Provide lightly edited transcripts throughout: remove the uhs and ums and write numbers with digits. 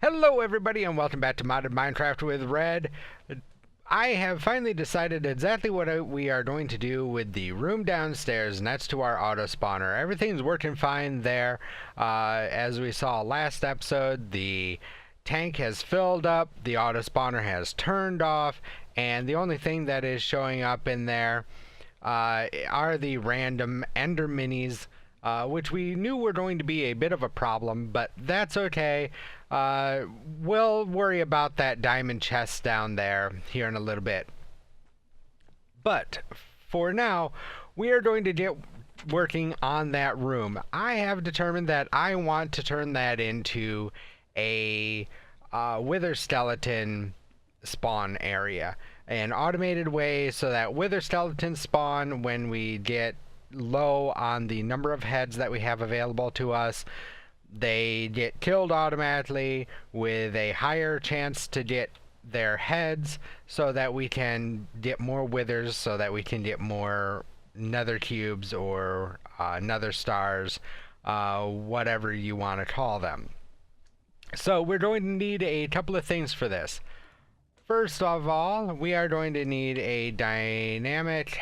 Hello everybody and welcome back to Modded Minecraft with Red. I have finally decided exactly what we are going to do with the room downstairs next to our auto spawner. Everything's working fine there. As we saw last episode, the tank has filled up, the auto spawner has turned off, and the only thing that is showing up in there are the random ender minis, which we knew were going to be a bit of a problem, but that's okay. We'll worry about that diamond chest down there here in a little bit. But for now, we are going to get working on that room. I have determined that I want to turn that into a wither skeleton spawn area. An automated way so that wither skeletons spawn when we get low on the number of heads that we have available to us. They get killed automatically with a higher chance to get their heads so that we can get more withers, so that we can get more nether cubes or nether stars, whatever you want to call them. So we're going to need a couple of things for this. First of all, we are going to need a dynamic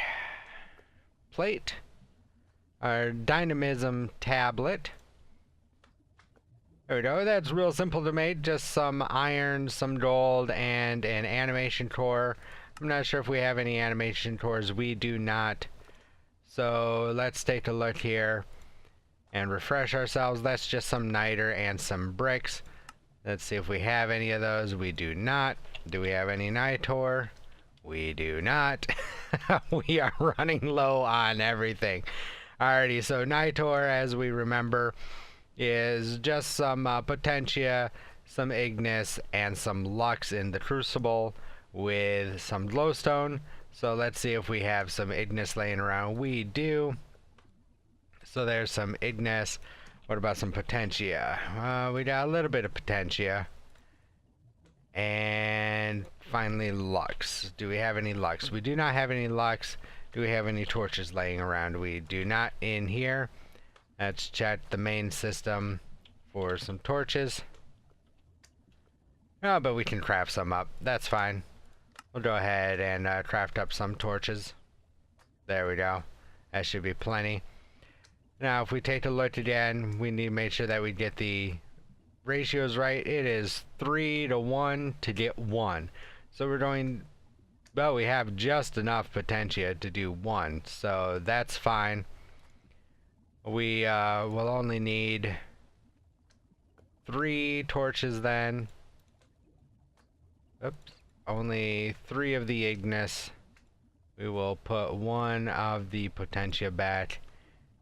plate, our dynamism tablet. There we go. That's real simple to make. Just some iron, some gold, and an animation core. I'm not sure if we have any animation cores. We do not. So let's take a look here and refresh ourselves. That's just some niter and some bricks. Let's see if we have any of those. We do not. Do we have any nitor? We do not. We are running low on everything. Alrighty, so nitor, as we remember, is just some potentia, some ignis, and some lux in the crucible with some glowstone. So let's see if we have some ignis laying around. We do. So there's some ignis. What about some potentia? We got a little bit of potentia. And finally lux. Do we have any lux? We do not have any lux. Do we have any torches laying around? We do not in here. Let's check the main system for some torches. Oh, but we can craft some up. That's fine. We'll go ahead and craft up some torches. There we go. That should be plenty. Now, if we take a look again, we need to make sure that we get the ratios right. It is 3 to 1 to get 1. So we're going... Well, we have just enough potentia to do 1, so that's fine. We will only need 3 torches then. Oops. Only 3 of the ignis. We will put 1 of the potentia back.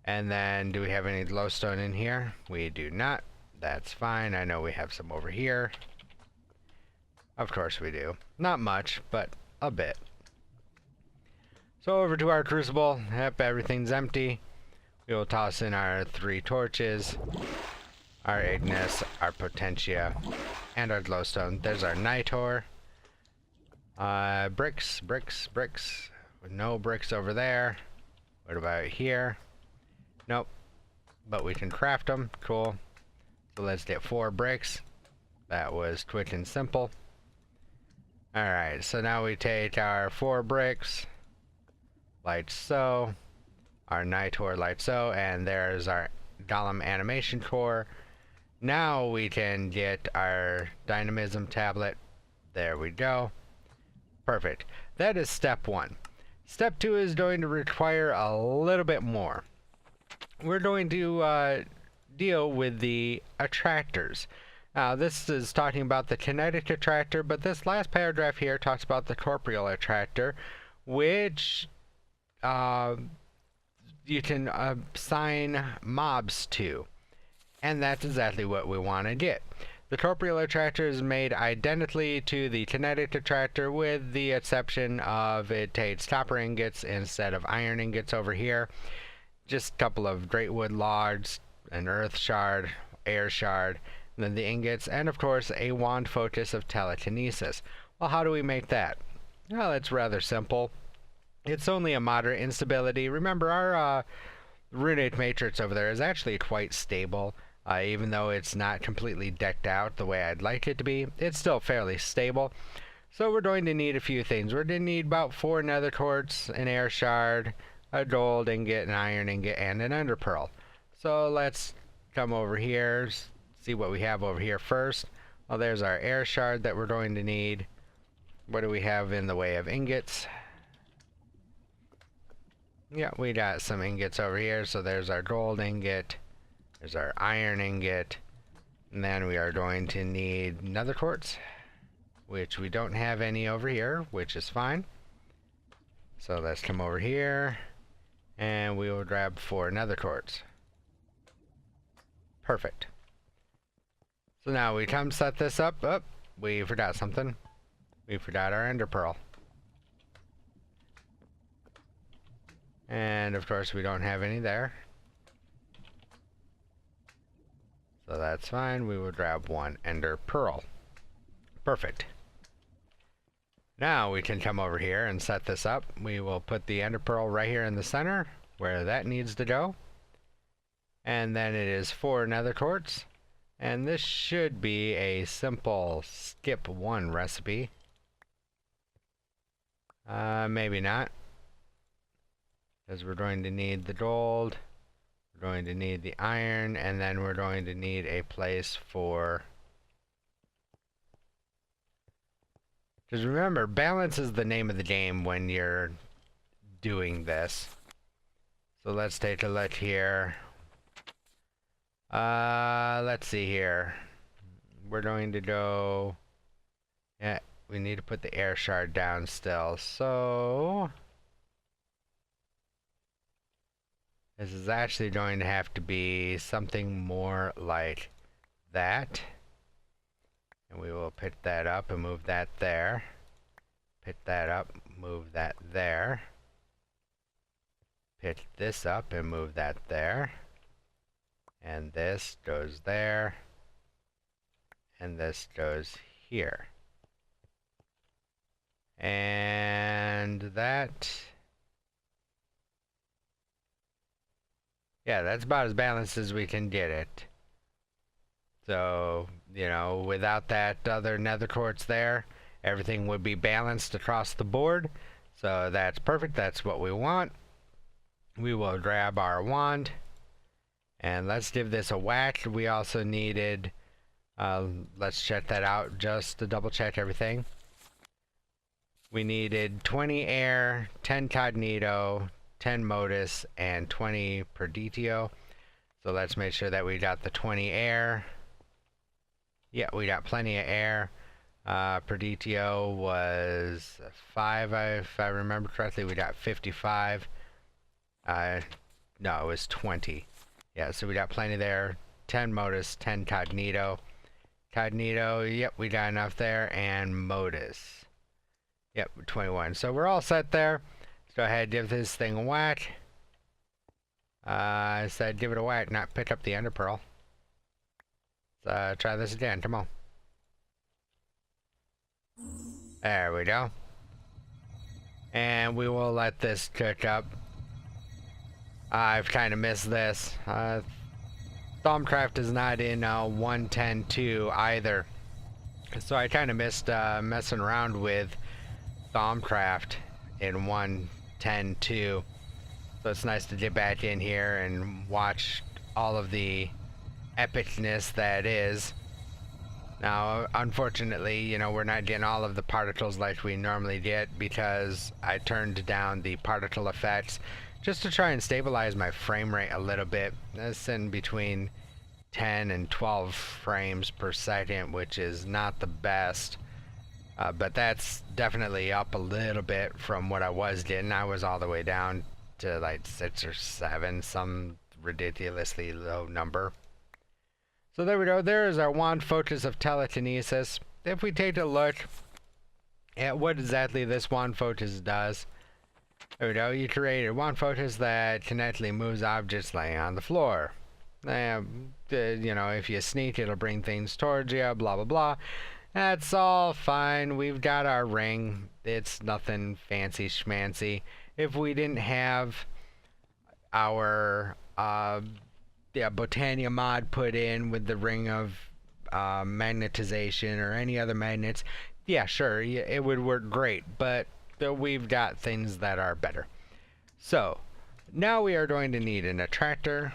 And then, do we have any glowstone in here? We do not. That's fine. I know we have some over here. Of course we do. Not much, but a bit. So over to our crucible. Yep, everything's empty. We will toss in our 3 torches, our ignis, our potentia, and our glowstone. There's our nitor. Bricks, bricks, bricks. No bricks over there. What about here? Nope. But we can craft them. Cool. So let's get 4 bricks. That was quick and simple. Alright, so now we take our 4 bricks, like so. Our nitor like so, and there's our golem animation core. Now we can get our dynamism tablet. There we go. Perfect. That is step 1. Step 2 is going to require a little bit more. We're going to deal with the attractors. Now this is talking about the kinetic attractor, but this last paragraph here talks about the corporeal attractor, which you can assign mobs to, and that's exactly what we want to get. The corporeal attractor is made identically to the kinetic attractor, with the exception of it takes copper ingots instead of iron ingots over here. Just a couple of great wood logs, an earth shard, air shard, and then the ingots, and of course a wand focus of telekinesis. Well, how do we make that? Well, it's rather simple. It's only a moderate instability. Remember, our runic matrix over there is actually quite stable. Even though it's not completely decked out the way I'd like it to be, it's still fairly stable. So we're going to need a few things. We're going to need about 4 nether quartz, an air shard, a gold ingot, an iron ingot, and an ender pearl. So let's come over here, see what we have over here first. Well, there's our air shard that we're going to need. What do we have in the way of ingots? Yeah, we got some ingots over here. So there's our gold ingot. There's our iron ingot. And then we are going to need nether quartz, which we don't have any over here, which is fine. So let's come over here, and we will grab 4 nether quartz. Perfect. So now we come set this up. Oh, we forgot something. We forgot our ender pearl. And of course we don't have any there. So that's fine. We will grab 1 ender pearl. Perfect. Now we can come over here and set this up. We will put the ender pearl right here in the center where that needs to go. And then it is 4 nether quartz. And this should be a simple skip 1 recipe. Maybe not. Because we're going to need the gold. We're going to need the iron. And then we're going to need a place for... Because remember, balance is the name of the game when you're doing this. So let's take a look here. Let's see here. We're going to go... Yeah, we need to put the air shard down still. So... this is actually going to have to be something more like that. And we will pick that up and move that there. Pick that up, move that there. Pick this up and move that there. And this goes there. And this goes here. And that... yeah, that's about as balanced as we can get it. So, you know, without that other nether quartz there, everything would be balanced across the board. So that's perfect. That's what we want. We will grab our wand. And let's give this a whack. We also needed, let's check that out just to double check everything. We needed 20 air, 10 cognito, 10 modus, and 20 perditio. So let's make sure that we got the 20 air. Yeah, we got plenty of air. Perditio was 5, if I remember correctly. We got 55. No, it was 20. Yeah, so we got plenty there. 10 modus, 10 cognito. Cognito, yep, we got enough there. And modus. Yep, 21. So we're all set there. Let's go ahead and give this thing a whack. I said give it a whack, not pick up the ender pearl. Let's try this again. Come on. There we go. And we will let this cook up. I've kind of missed this. Thaumcraft is not in 1.10.2 either. So I kind of missed messing around with Thaumcraft in 1.10.2. So it's nice to get back in here and watch all of the epicness that is. Now, unfortunately, you know, we're not getting all of the particles like we normally get because I turned down the particle effects just to try and stabilize my frame rate a little bit. It's in between 10 and 12 frames per second, which is not the best. But that's definitely up a little bit from what I was getting. I was all the way down to like 6 or 7, some ridiculously low number. So there we go. There is our wand focus of telekinesis. If we take a look at what exactly this wand focus does, there we go. You create a wand focus that kinetically moves objects laying on the floor. You know, if you sneak, it'll bring things towards you, blah, blah, blah. That's all fine. We've got our ring. It's nothing fancy schmancy. If we didn't have our Botania mod put in with the ring of magnetization or any other magnets, yeah, sure, it would work great, but we've got things that are better. So now we are going to need an attractor.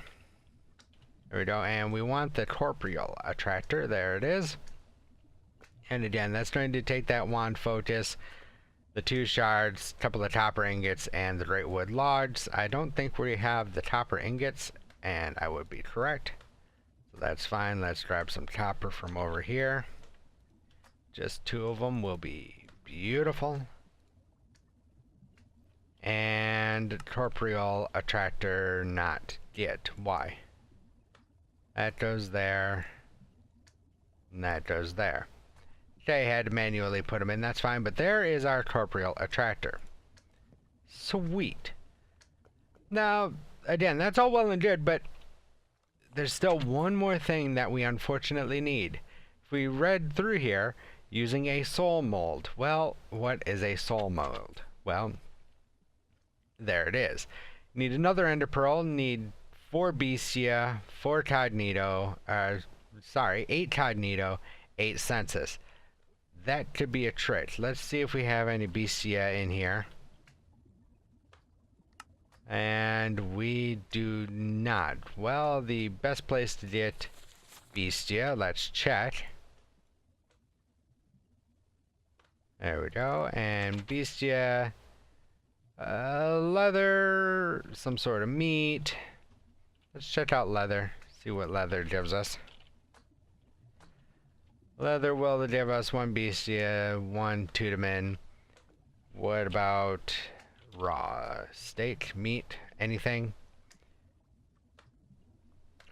There we go, and we want the corporeal attractor. There it is. And again, that's going to take that wand focus, the 2 shards, a couple of copper ingots, and the great wood logs. I don't think we have the copper ingots, and I would be correct. So that's fine. Let's grab some copper from over here. Just 2 of them will be beautiful. And corporeal attractor not yet. Why? That goes there. And that goes there. Okay, I had to manually put them in, that's fine, but there is our corporeal attractor. Sweet. Now, again, that's all well and good, but there's still one more thing that we unfortunately need. If we read through here, using a soul mold. Well, what is a soul mold? Well, there it is. Need another ender pearl, need 4 Bestia, 4 Cognito, 8 Cognito, 8 Census. That could be a trick. Let's see if we have any Bestia in here. And we do not. Well, the best place to get Bestia, let's check. There we go. And Bestia, leather, some sort of meat. Let's check out leather, see what leather gives us. Leather will give us 1 Bestia, 1 Tudamin. What about raw steak, meat, anything?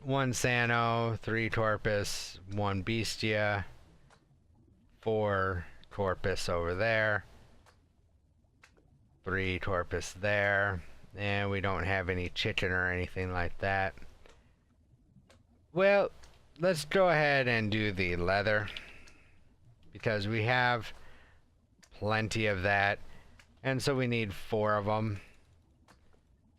1 Sano, 3 Corpus, 1 Bestia, 4 Corpus over there, 3 Corpus there, and we don't have any chicken or anything like that. Well, let's go ahead and do the leather, because we have plenty of that, and so we need 4 of them.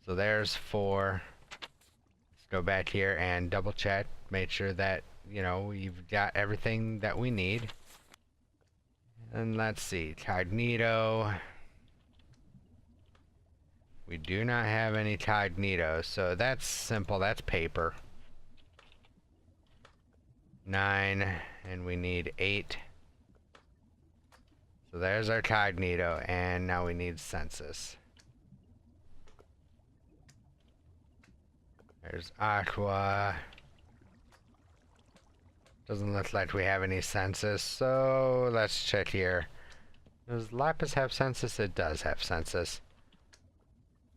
So there's 4. Let's go back here and double check, make sure that, you know, we've got everything that we need. And let's see, Cognito. We do not have any Cognito, so that's simple, that's paper. 9, and we need 8. So there's our Cognito, and now we need Census. There's Aqua. Doesn't look like we have any Census, so let's check here. Does Lapis have Census? It does have Census.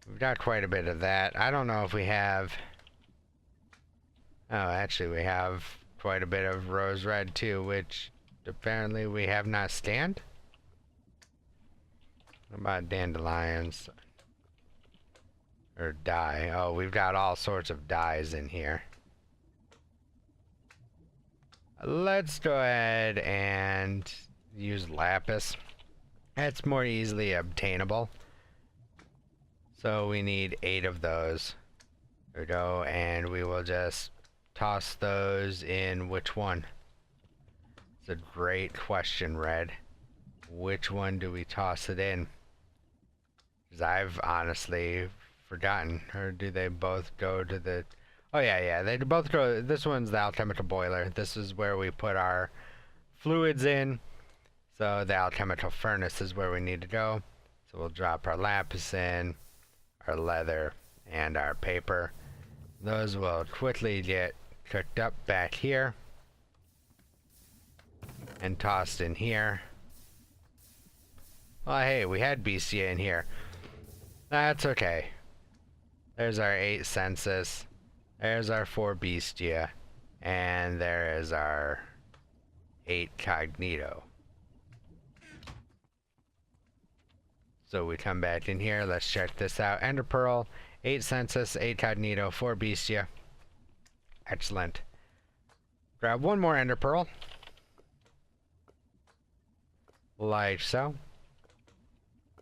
We've got quite a bit of that. I don't know if we have... Oh, actually we have quite a bit of Rose Red too, which apparently we have not scanned. What about dandelions? Or dye. Oh, we've got all sorts of dyes in here. Let's go ahead and use lapis. That's more easily obtainable. So we need 8 of those. There we go, and we will just toss those in which one? It's a great question, Red. Which one do we toss it in? Because I've honestly forgotten. Or do they both go to the... Oh yeah, they both go... This one's the alchemical boiler. This is where we put our fluids in. So the alchemical furnace is where we need to go. So we'll drop our lapis in, our leather, and our paper. Those will quickly get cooked up back here and tossed in here. Well, hey, we had Bestia in here. That's okay. There's our 8 Census. There's our 4 Bestia. And there is our 8 Cognito. So we come back in here. Let's check this out. Ender Pearl, 8 Census, 8 Cognito, 4 Bestia. Excellent. Grab 1 more Ender Pearl. Like so.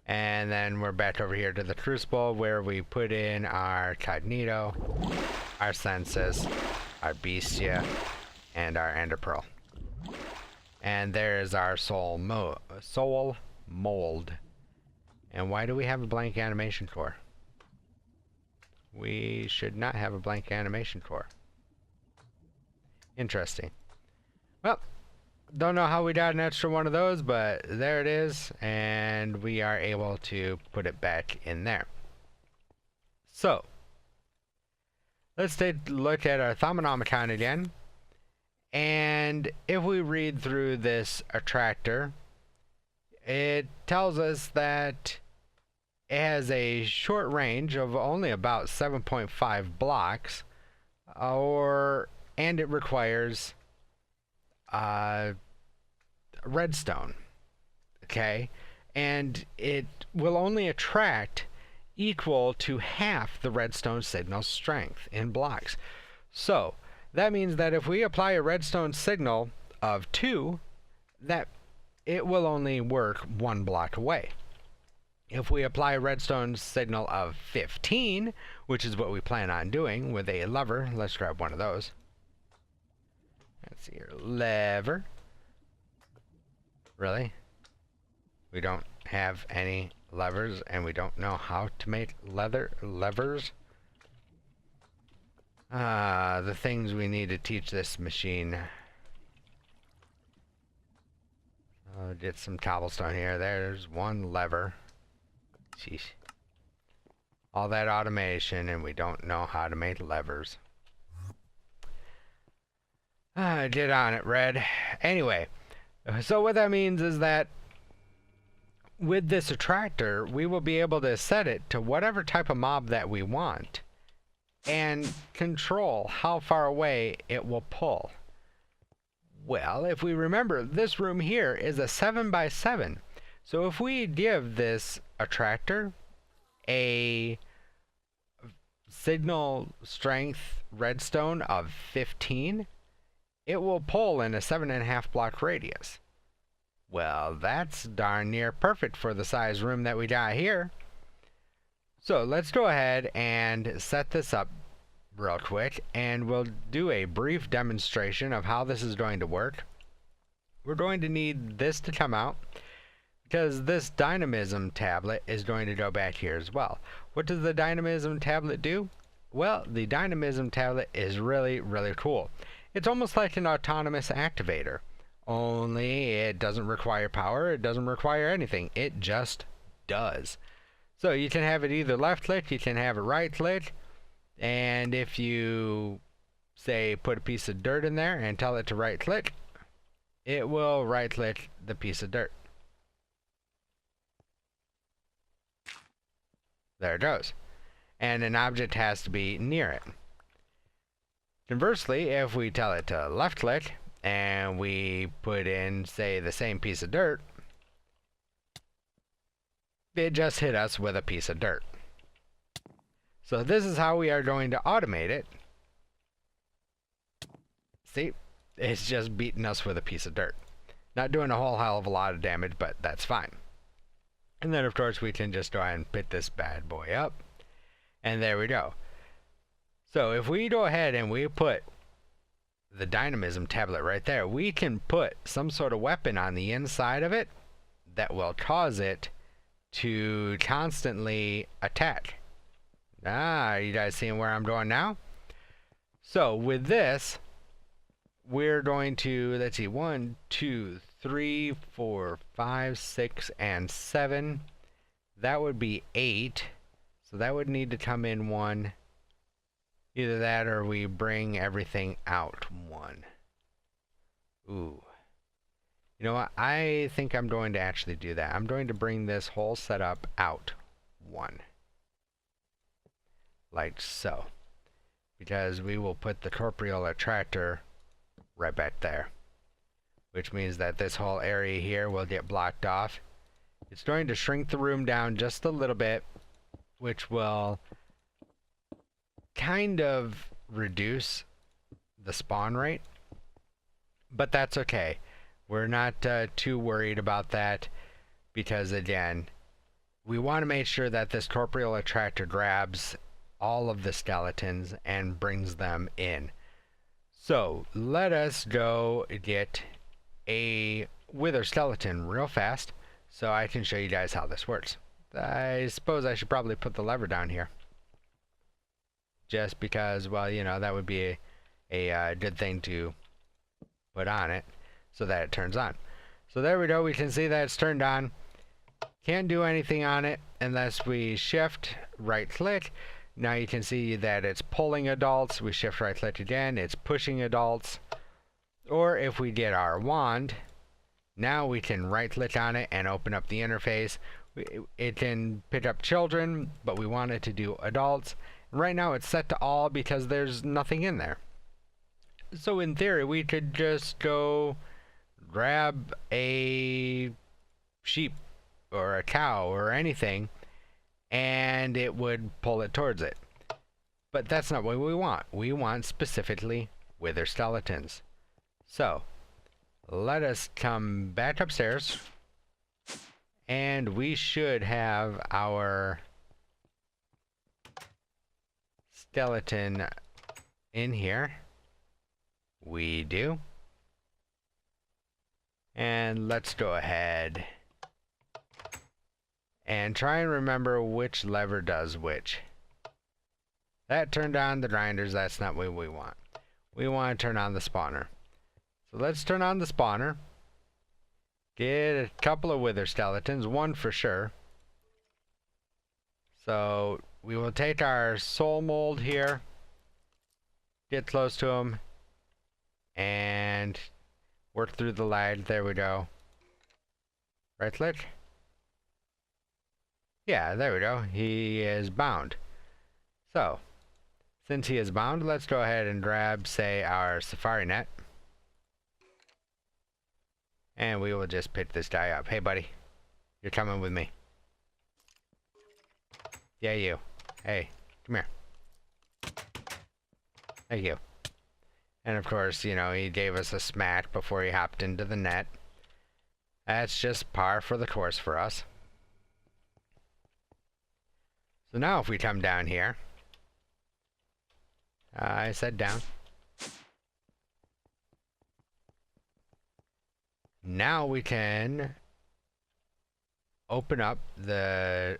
And then we're back over here to the Crucible where we put in our Cognito, our senses, our bestia, and our ender pearl. And there's our soul mold. And why do we have a blank animation core? We should not have a blank animation core. Interesting. Well, don't know how we got an extra one of those, but there it is, and we are able to put it back in there. So, let's take a look at our Thaumonomicon again. And if we read through this attractor, it tells us that it has a short range of only about 7.5 blocks, and it requires redstone. Okay, and it will only attract equal to half the redstone signal strength in blocks. So that means that if we apply a redstone signal of 2, that it will only work 1 block away. If we apply a redstone signal of 15, which is what we plan on doing with a lever, let's grab one of those. Let's see here, lever. Really? We don't have any levers, and we don't know how to make levers? The things we need to teach this machine. I'll get some cobblestone here. There's one lever. Jeez. All that automation, and we don't know how to make levers. Get on it, Red. Anyway, so what that means is that with this attractor, we will be able to set it to whatever type of mob that we want and control how far away it will pull. Well, if we remember, this room here is a 7x7. So if we give this attractor a signal strength redstone of 15, it will pull in a 7.5 block radius. Well, that's darn near perfect for the size room that we got here. So let's go ahead and set this up real quick, and we'll do a brief demonstration of how this is going to work. We're going to need this to come out because this dynamism tablet is going to go back here as well. What does the dynamism tablet do? Well, the dynamism tablet is really, really cool. It's almost like an autonomous activator, only it doesn't require power, it doesn't require anything, it just does. So you can have it either left click, you can have it right click, and if you say put a piece of dirt in there and tell it to right click, it will right click the piece of dirt. There it goes. And an object has to be near it. Conversely, if we tell it to left click and we put in, say, the same piece of dirt, it just hit us with a piece of dirt. So this is how we are going to automate it. See, it's just beating us with a piece of dirt. Not doing a whole hell of a lot of damage, but that's fine. And then of course we can just go ahead and pick this bad boy up. And there we go. So if we go ahead and we put the dynamism tablet right there, we can put some sort of weapon on the inside of it that will cause it to constantly attack. Are you guys seeing where I'm going now? So with this, we're going to, let's see, 1, 2, 3, 4, 5, 6, and 7. That would be 8. So that would need to come in 1. Either that or we bring everything out 1. Ooh. You know what? I think I'm going to actually do that. I'm going to bring this whole setup out 1. Like so. Because we will put the corporeal attractor right back there. Which means that this whole area here will get blocked off. It's going to shrink the room down just a little bit, which will kind of reduce the spawn rate. But that's okay. We're not too worried about that because, again, we want to make sure that this corporeal attractor grabs all of the skeletons and brings them in. So let us go get a wither skeleton real fast so I can show you guys how this works. I suppose I should probably put the lever down here, just because, well, you know, that would be a good thing to put on it so that it turns on. So there we go, we can see that it's turned on. Can't do anything on it unless we shift right click. Now you can see that it's pulling adults. We shift right click again, it's pushing adults. Or if we get our wand, now we can right click on it and open up the interface. It can pick up children, but we want it to do adults. Right now it's set to all because there's nothing in there. So in theory we could just go grab a sheep or a cow or anything and it would pull it towards it. But that's not what we want. We want specifically wither skeletons. So let us come back upstairs and we should have our skeleton in here. We do. And let's go ahead and try and remember which lever does which. That turned on the grinders. That's not what we want. We want to turn on the spawner. So let's turn on the spawner. Get a couple of wither skeletons, one for sure. So we will take our soul mold here, get close to him, and work through the lag. There we go. Right click. Yeah, there we go. He is bound. So, since he is bound, let's go ahead and grab, say, our safari net. And we will just pick this guy up. Hey, buddy. You're coming with me. Yeah, you. Hey, come here. Thank you. And of course, you know, he gave us a smack before he hopped into the net. That's just par for the course for us. So now if we come down here, I said down. Now we can open up the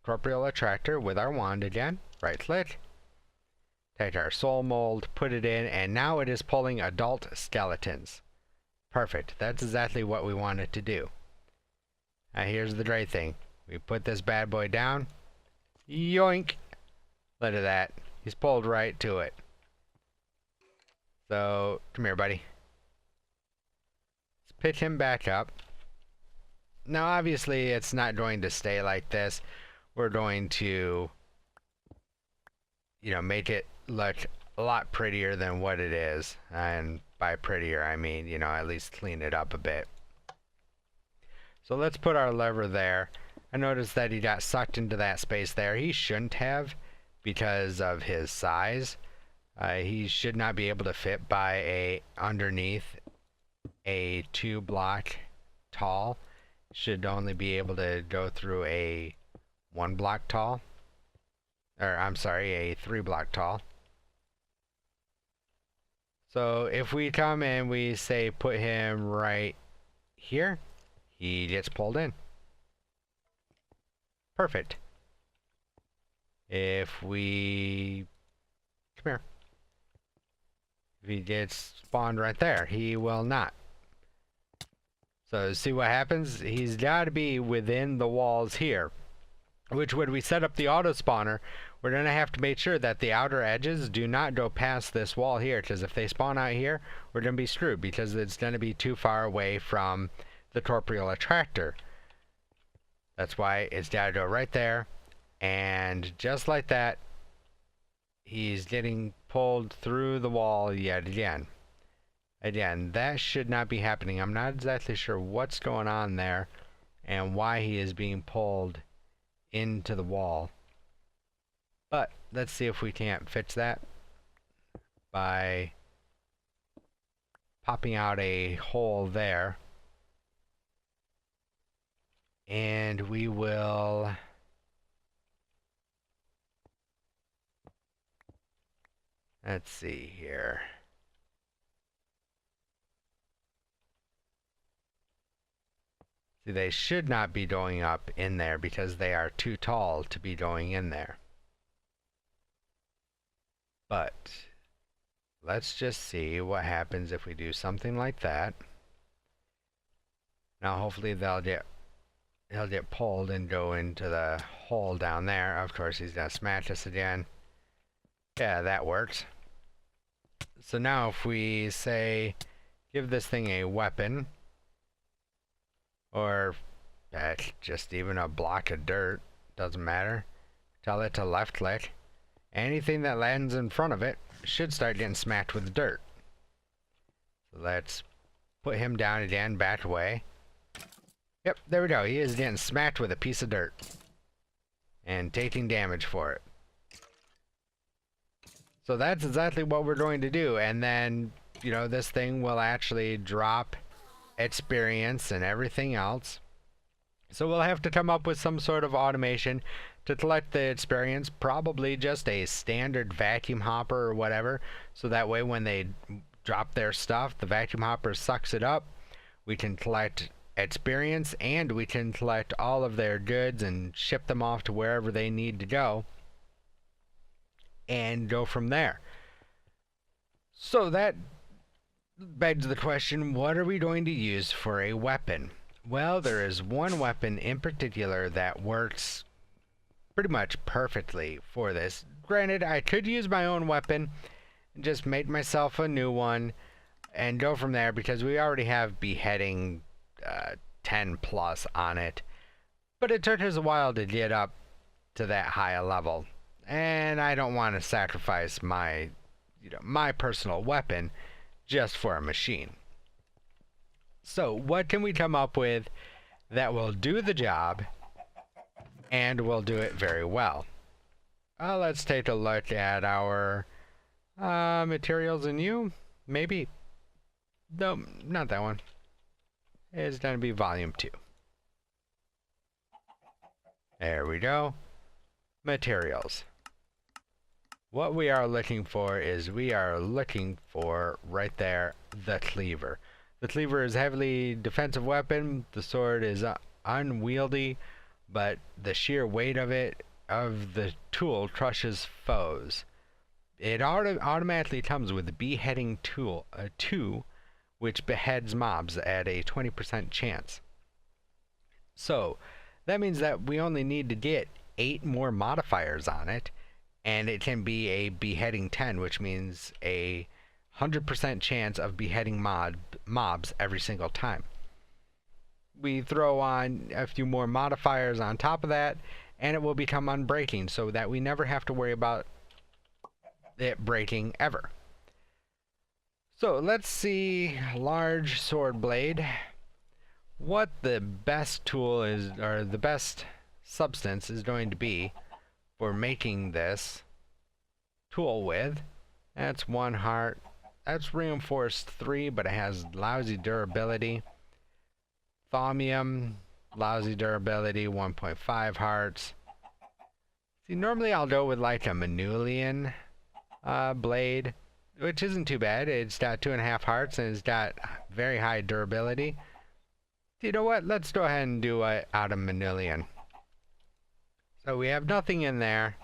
corporeal attractor with our wand again. Right click. Take our soul mold, put it in, and now it is pulling adult skeletons. Perfect. That's exactly what we want it to do. Now here's the great thing. We put this bad boy down. Yoink! Look at that. He's pulled right to it. So, come here, buddy. Let's pick him back up. Now, obviously, it's not going to stay like this. We're going to, you know, make it look a lot prettier than what it is. And by prettier, I mean, you know, at least clean it up a bit. So let's put our lever there. I noticed that he got sucked into that space there. He shouldn't have because of his size. He should not be able to fit by underneath a 2-block tall. Should only be able to go through a 1-block tall. Or I'm sorry, a 3-block tall. So if we come and we say put him right here, he gets pulled in. Perfect. If we come here, if he gets spawned right there, he will not. So see what happens? He's got to be within the walls here, which when we set up the auto spawner, we're going to have to make sure that the outer edges do not go past this wall here, because if they spawn out here, we're going to be screwed because it's going to be too far away from the corporeal attractor. That's why it's got to go right there, and just like that, he's getting pulled through the wall yet again. Again, that should not be happening. I'm not exactly sure what's going on there and why he is being pulled into the wall. But let's see if we can't fix that by popping out a hole there. And we will Let's see here. See, they should not be going up in there because they are too tall to be going in there. But let's just see what happens if we do something like that. Now hopefully he'll get pulled and go into the hole down there. Of course he's gonna smash us again. Yeah, that works. So now if we say give this thing a weapon, or just even a block of dirt, doesn't matter, tell it to left click, anything that lands in front of it should start getting smacked with dirt. So let's put him down again, back away. Yep, there we go. He is getting smacked with a piece of dirt and taking damage for it. So that's exactly what we're going to do, and then, you know, this thing will actually drop experience and everything else. So we'll have to come up with some sort of automation to collect the experience, probably just a standard vacuum hopper or whatever, so that way when they drop their stuff, the vacuum hopper sucks it up. We can collect experience and we can collect all of their goods and ship them off to wherever they need to go and go from there. So that begs the question, what are we going to use for a weapon? Well, there is one weapon in particular that works pretty much perfectly for this. Granted, I could use my own weapon and just make myself a new one and go from there, because we already have beheading 10 plus on it, but it took us a while to get up to that high a level, and I don't want to sacrifice my personal weapon just for a machine. So what can we come up with that will do the job and will do it very well? Let's take a look at our materials and you. Maybe. No, not that one. It's going to be volume 2. There we go. Materials. What we are looking for is right there, the cleaver. The cleaver is a heavily defensive weapon. The sword is unwieldy, but the sheer weight of the tool crushes foes. It automatically comes with the beheading tool 2, which beheads mobs at a 20% chance. So that means that we only need to get 8 more modifiers on it, and it can be a beheading 10, which means a 100% chance of beheading mobs every single time. We throw on a few more modifiers on top of that, and it will become unbreaking, so that we never have to worry about it breaking ever. So let's see, large sword blade. What the best tool is, or the best substance is going to be for making this tool with. That's 1 heart. That's reinforced 3, but it has lousy durability. Thaumium, lousy durability, 1.5 hearts. See, normally I'll go with like a Manulian blade, which isn't too bad. It's got 2.5 hearts and it's got very high durability. You know what? Let's go ahead and do it out of Manulian. So we have nothing in there.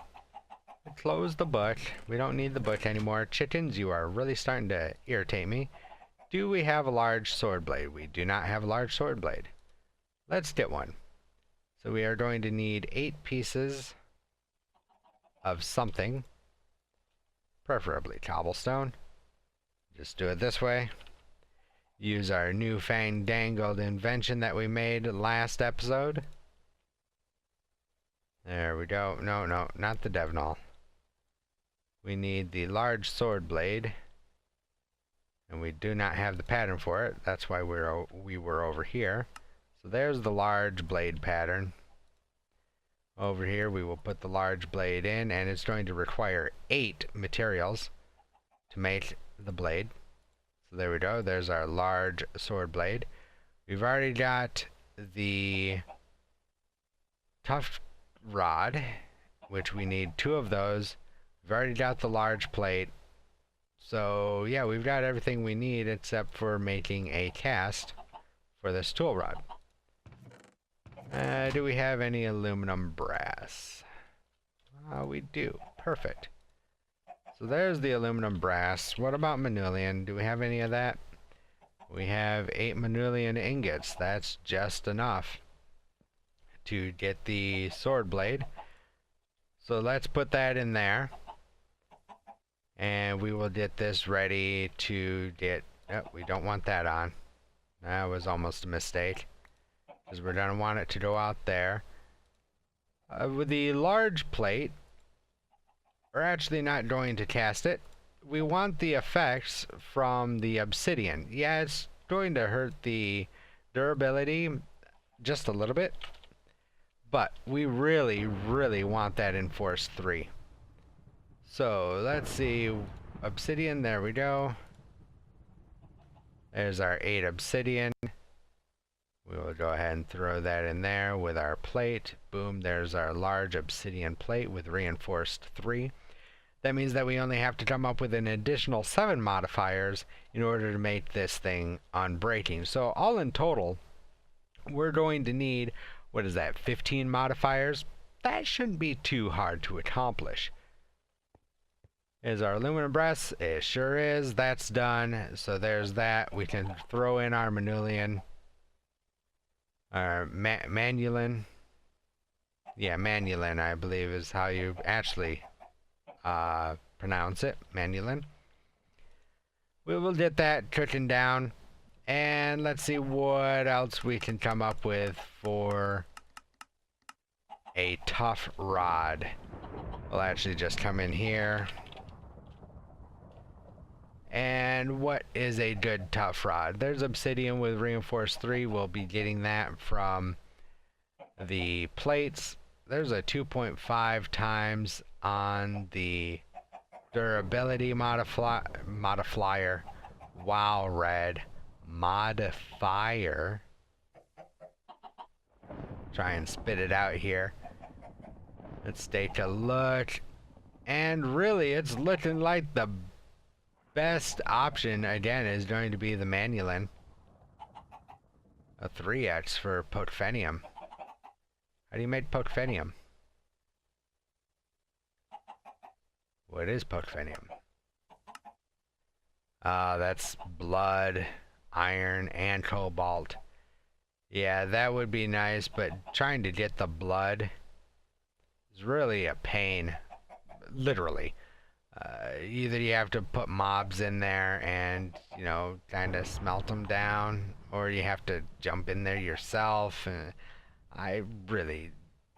Close the book. We don't need the book anymore. Chickens, you are really starting to irritate me. Do we have a large sword blade? We do not have a large sword blade. Let's get one. So we are going to need 8 pieces of something. Preferably cobblestone. Just do it this way. Use our new fandangled invention that we made last episode. There we go. No, not the Devnall. We need the large sword blade, and we do not have the pattern for it. That's why we were over here. So there's the large blade pattern. Over here we will put the large blade in, and it's going to require 8 materials to make the blade. So there we go. There's our large sword blade. We've already got the tough rod, which we need 2 of those. We've already got the large plate. So yeah, we've got everything we need except for making a cast for this tool rod. Do we have any aluminum brass? We do. Perfect. So there's the aluminum brass. What about manulian? Do we have any of that? We have 8 manulian ingots. That's just enough to get the sword blade. So let's put that in there. And we will get this ready to get... Oh, we don't want that on. That was almost a mistake, because we're going to want it to go out there. With the large plate, we're actually not going to cast it. We want the effects from the obsidian. Yeah, it's going to hurt the durability just a little bit, but we really, really want that in Force 3. So let's see, obsidian, there we go. There's our 8 obsidian. We will go ahead and throw that in there with our plate. Boom, there's our large obsidian plate with reinforced 3. That means that we only have to come up with an additional 7 modifiers in order to make this thing unbreaking. So all in total, we're going to need, what is that, 15 modifiers? That shouldn't be too hard to accomplish. Is our aluminum brass? It sure is. That's done. So there's that. We can throw in our manulian. Our manulin. Yeah, manulin, I believe, is how you actually pronounce it. Manulin. We will get that cooking down. And let's see what else we can come up with for a tough rod. We'll actually just come in here. And what is a good tough rod? There's obsidian with reinforced 3. We'll be getting that from the plates. There's a 2.5 times on the durability modifier. Wow, red. Modifier. Try and spit it out here. Let's take a look. And really, it's looking like the best option, again, is going to be the manulin. A 3x for potfenium. How do you make potfenium? What is potfenium? That's blood, iron, and cobalt. Yeah, that would be nice, but trying to get the blood is really a pain. Literally. Either you have to put mobs in there and, you know, kind of smelt them down, or you have to jump in there yourself. And I really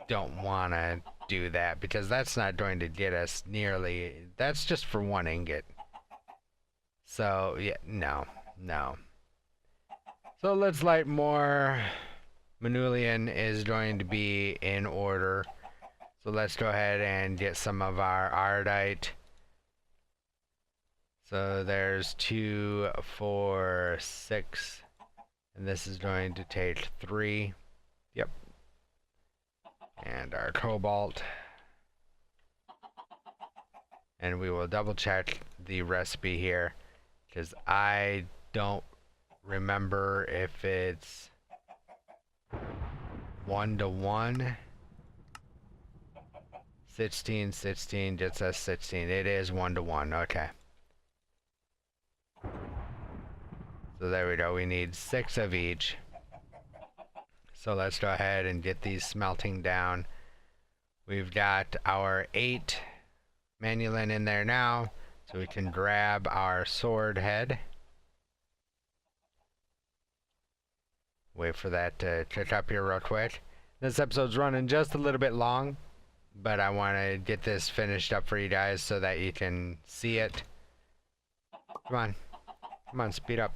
don't want to do that, because that's not going to get us nearly... That's just for 1 ingot. So, yeah, no. So let's light more. Manulian is going to be in order. So let's go ahead and get some of our ardite. So there's 2, 4, 6, and this is going to take 3. Yep. And our cobalt. And we will double check the recipe here, because I don't remember if it's 1-to-1. 16, 16, just says 16. It is 1-to-1, okay. So there we go, we need 6 of each. So let's go ahead and get these smelting down. We've got our 8 manulin in there now, so we can grab our sword head. Wait for that to cook up here real quick. This episode's running just a little bit long, but I want to get this finished up for you guys so that you can see it. Come on, speed up.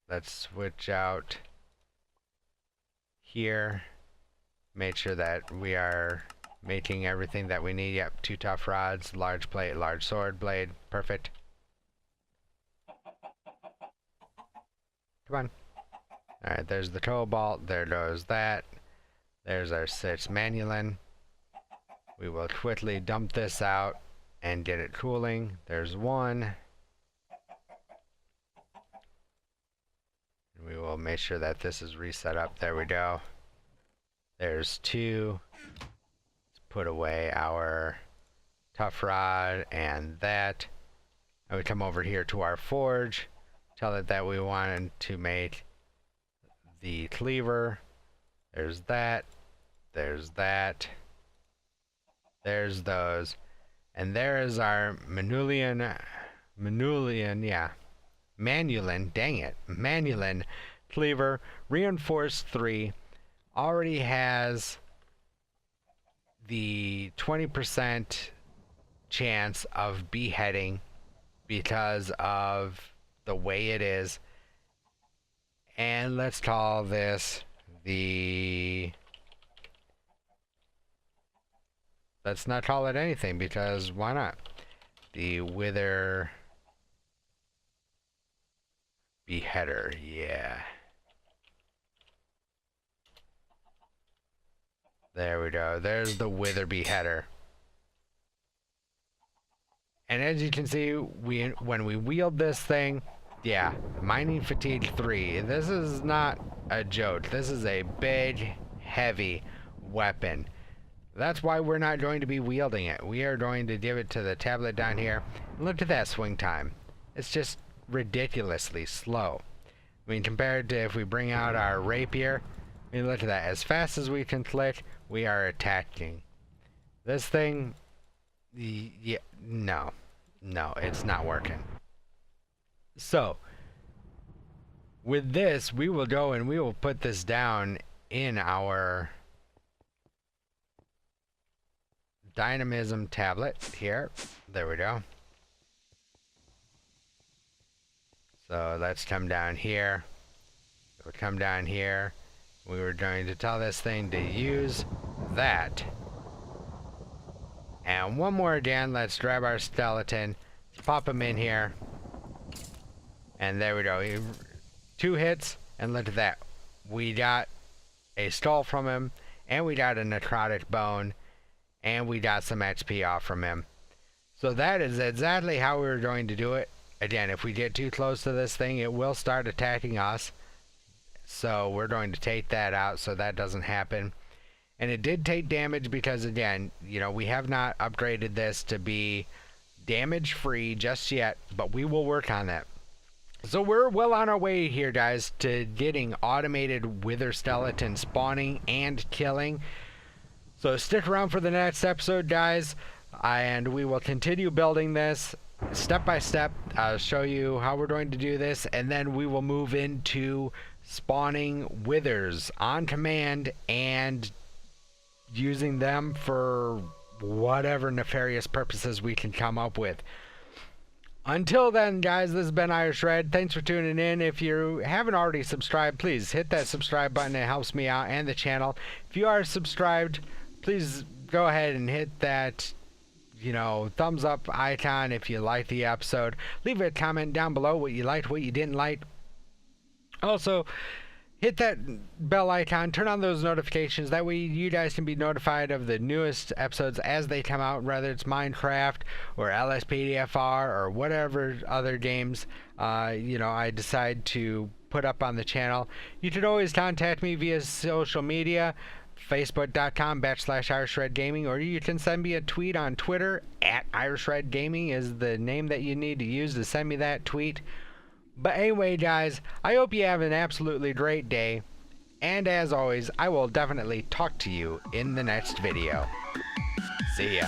Let's switch out here. Make sure that we are making everything that we need. Yep, 2 tough rods, large plate, large sword blade. Perfect. Come on. Alright, there's the cobalt. There goes that. There's our 6 manulin. We will quickly dump this out and get it cooling. There's one. We will make sure that this is reset up. There we go. There's two. Let's put away our tough rod and that. And we come over here to our forge. Tell it that we wanted to make the cleaver. There's that. There's that. There's those. And there is our Manulin, dang it, Manulin cleaver, reinforced 3, already has the 20% chance of beheading because of the way it is. And let's call this the... Let's not call it anything, because why not? The Wither Beheader, yeah. There we go. There's the Wither Beheader. And as you can see, when we wield this thing, yeah, mining fatigue 3. This is not a joke. This is a big, heavy weapon. That's why we're not going to be wielding it. We are going to give it to the tablet down here. Look at that swing time. It's just ridiculously slow. I mean, compared to if we bring out our rapier, I mean, look at that. As fast as we can click, we are attacking. This thing, yeah, no, it's not working. So, with this, we will go and we will put this down in our dynamism tablet here. There we go. So let's come down here. We'll come down here. We were going to tell this thing to use that. And one more again. Let's grab our skeleton. Let's pop him in here. And there we go. 2 hits, and look at that. We got a skull from him, and we got a necrotic bone, and we got some XP off from him. So that is exactly how we were going to do it. Again, if we get too close to this thing, it will start attacking us. So we're going to take that out so that doesn't happen. And it did take damage because, again, you know, we have not upgraded this to be damage free just yet, but we will work on that. So we're well on our way here, guys, to getting automated wither skeleton spawning and killing. So stick around for the next episode, guys, and we will continue building this step by step. I'll show you how we're going to do this, and then we will move into spawning withers on command and using them for whatever nefarious purposes we can come up with. Until then, guys, this has been Irish Red. Thanks for tuning in. If you haven't already subscribed, please hit that subscribe button. It helps me out and the channel. If you are subscribed, please go ahead and hit that, you know, thumbs up icon if you liked the episode. Leave a comment down below what you liked, what you didn't like. Also, hit that bell icon, turn on those notifications. That way you guys can be notified of the newest episodes as they come out, whether it's Minecraft or LSPDFR or whatever other games you know, I decide to put up on the channel. You can always contact me via social media, facebook.com/IrishRedGaming, or you can send me a tweet on Twitter @IrishRedGaming is the name that you need to use to send me that tweet. But anyway, guys, I hope you have an absolutely great day, and as always, I will definitely talk to you in the next video. See ya.